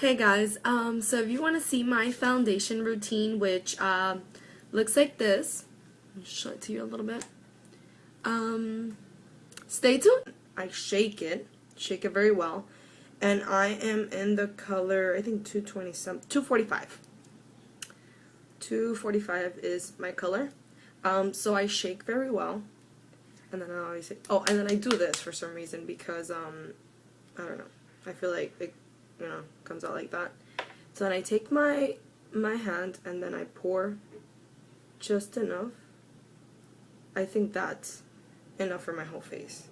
Hey guys, so if you want to see my foundation routine, which looks like this, I'll show it to you a little bit. Stay tuned. I shake it very well, and I am in the color, I think 245. 245 is my color. So I shake very well, and then I always say, oh, and then I do this for some reason because I don't know. I feel like it, comes out like that. So then I take my hand and then I pour just enough. I think that's enough for my whole face.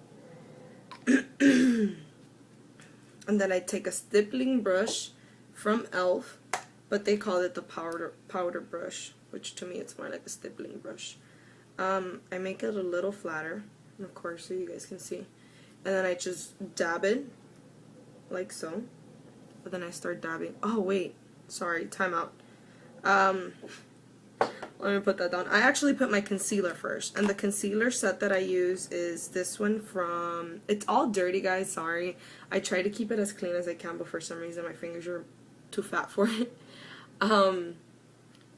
And then I take a stippling brush from e.l.f., but they call it the powder brush, which to me it's more like a stippling brush. I make it a little flatter, of course, so you guys can see. And then I just dab it like so. But then I start dabbing. Oh wait, sorry, time out. Let me put that down. I actually put my concealer first, and the concealer set that I use is this one from, it's all dirty guys, sorry. I try to keep it as clean as I can, but for some reason my fingers are too fat for it.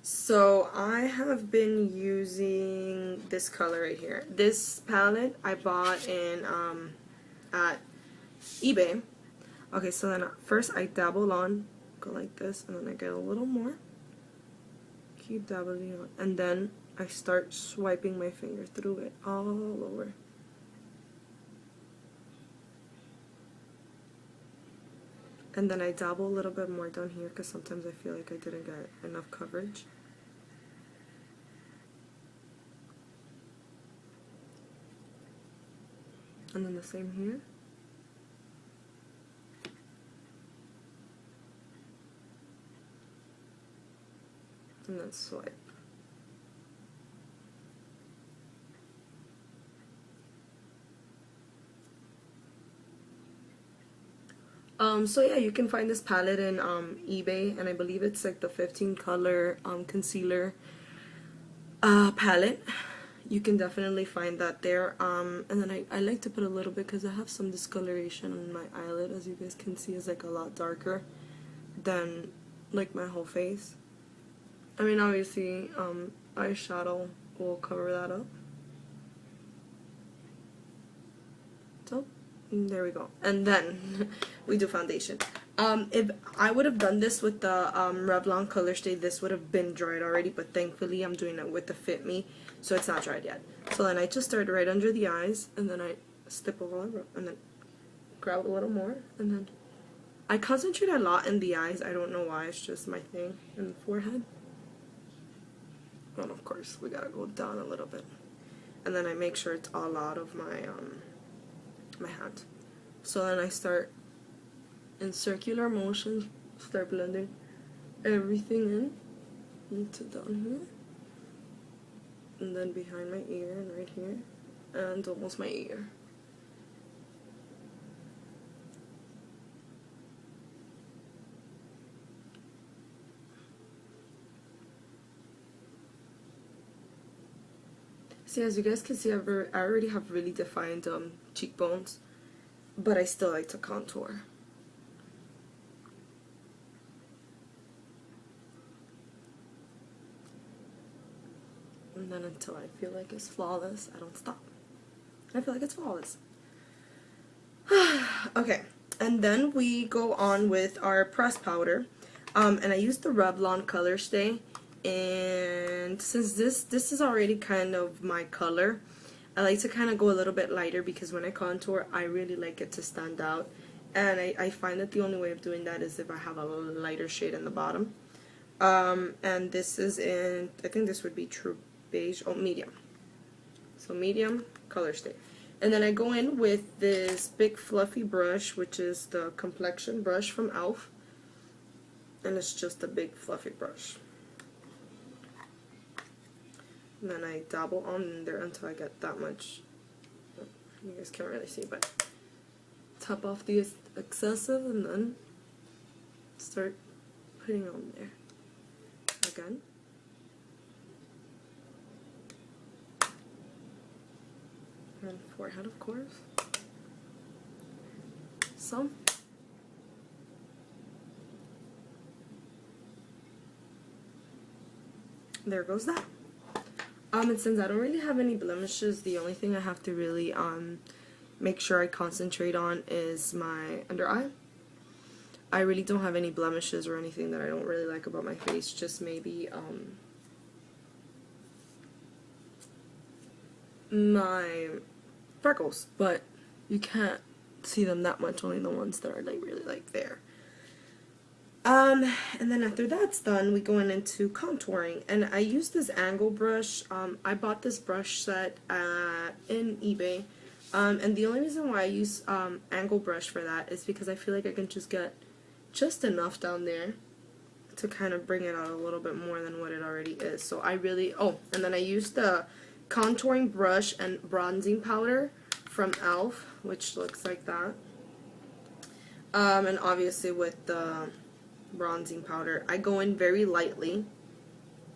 So I have been using this color right here. This palette I bought in at eBay. Okay, so then first I dabble on, go like this, and then I get a little more. Keep dabbling on, and then I start swiping my finger through it all over. And then I dabble a little bit more down here because sometimes I feel like I didn't get enough coverage. And then the same here. And then swipe. So yeah, you can find this palette in eBay, and I believe it's like the 15 color concealer palette. You can definitely find that there. And then I like to put a little bit because I have some discoloration on my eyelid, as you guys can see. It's like a lot darker than like my whole face. I mean, obviously, eyeshadow will cover that up. So, there we go. And then, we do foundation. If I would have done this with the Revlon Color Stay, this would have been dried already, but thankfully I'm doing it with the Fit Me, so it's not dried yet. So then I just start right under the eyes, and then I stipple over, and then grab a little more, and then I concentrate a lot in the eyes. I don't know why, it's just my thing, and the forehead. And of course, we gotta go down a little bit. And then I make sure it's all out of my my hand. So then I start in circular motion, start blending everything in into down here. And then behind my ear and right here. And almost my ear. See, as you guys can see, I already have really defined cheekbones, but I still like to contour. And then until I feel like it's flawless, I don't stop. I feel like it's flawless. Okay, and then we go on with our pressed powder. And I use the Revlon Color Stay. And since this is already kind of my color, I like to kind of go a little bit lighter because when I contour, I really like it to stand out. And I find that the only way of doing that is if I have a lighter shade in the bottom. And this is in, I think this would be True Beige, oh, medium. So medium, Color Stay. And then I go in with this big fluffy brush, which is the complexion brush from e.l.f. And it's just a big fluffy brush. And then I dabble on there until I get that much. You guys can't really see, but top off the excessive and then start putting on there again. And forehead, of course. Some. there goes that. And since I don't really have any blemishes, the only thing I have to really make sure I concentrate on is my under eye. I really don't have any blemishes or anything that I don't really like about my face, just maybe my freckles, but you can't see them that much, only the ones that are like really like there. And then after that's done, we go into contouring, and I use this angle brush. I bought this brush set in eBay, and the only reason why I use angle brush for that is because I feel like I can just get just enough down there to kind of bring it out a little bit more than what it already is. So I really, oh, and then I use the contouring brush and bronzing powder from e.l.f., which looks like that. And obviously with the bronzing powder, I go in very lightly,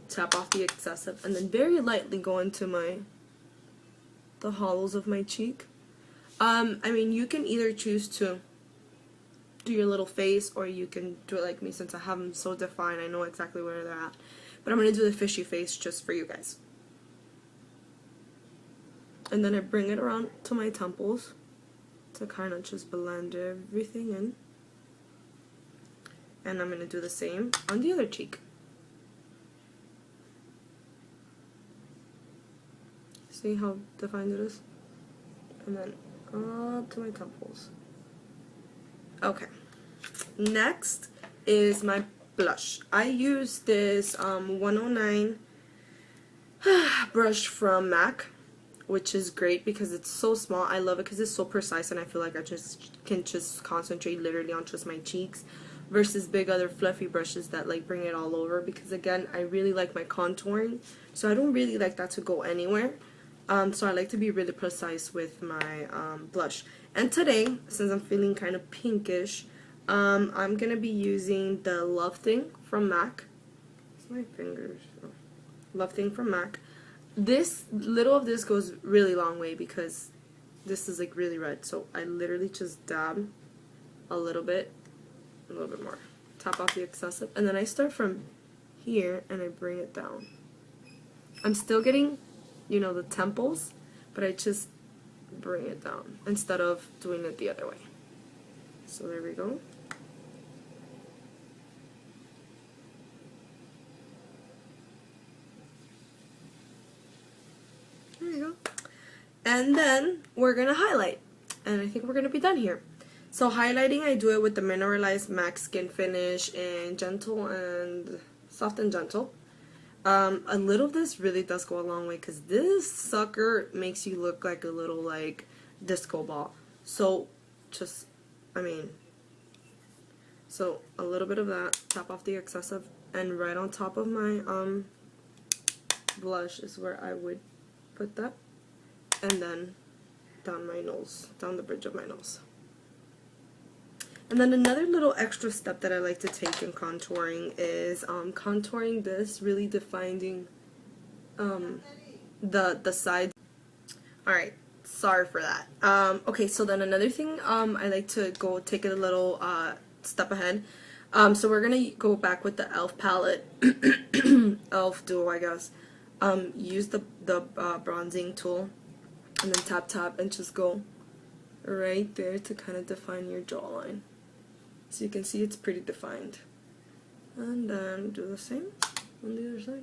tap off the excessive, and then very lightly go into the hollows of my cheek. I mean, you can either choose to do your little face, or you can do it like me. Since I have them so defined, I know exactly where they're at. But I'm going to do the fishy face just for you guys. And then I bring it around to my temples to kind of just blend everything in. And I'm going to do the same on the other cheek. See how defined it is? And then up to my temples. Okay. Next is my blush. I use this 109 brush from MAC, which is great because it's so small. I love it because it's so precise, and I feel like I can just concentrate literally on just my cheeks versus big other fluffy brushes that like bring it all over, because again, I really like my contouring, so I don't really like that to go anywhere. So I like to be really precise with my blush. And today, since I'm feeling kind of pinkish, I'm going to be using the Love Thing from MAC. It's my fingers. Oh. Love Thing from MAC. This, little of this goes really long way because this is like really red. So I literally just dab a little bit more. Tap off the excessive. And then I start from here and I bring it down. I'm still getting, you know, the temples, but I just bring it down instead of doing it the other way. So there we go. There you go. And then we're gonna highlight, and I think we're gonna be done here. So highlighting, I do it with the Mineralized MAC Skin Finish in Gentle and Soft and Gentle. A little of this really does go a long way because this sucker makes you look like a little like disco ball. So just, I mean, so a little bit of that, tap off the excessive, and right on top of my blush is where I would put that, and then down my nose, down the bridge of my nose. And then another little extra step that I like to take in contouring is contouring this, really defining the sides. Alright, sorry for that. Okay, so then another thing, I like to go take it a little step ahead. So we're going to go back with the e.l.f. palette, e.l.f. Duo, I guess. Use the bronzing tool, and then tap tap and just go right there to kind of define your jawline. So you can see it's pretty defined. And then do the same on the other side.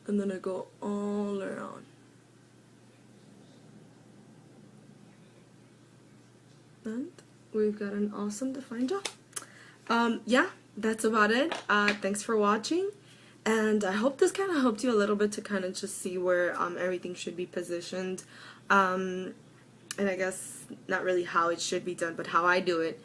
And then I go all around. And we've got an awesome defined jaw. Yeah, that's about it. Thanks for watching. And I hope this kind of helped you a little bit to kind of just see where everything should be positioned. And I guess not really how it should be done, but how I do it.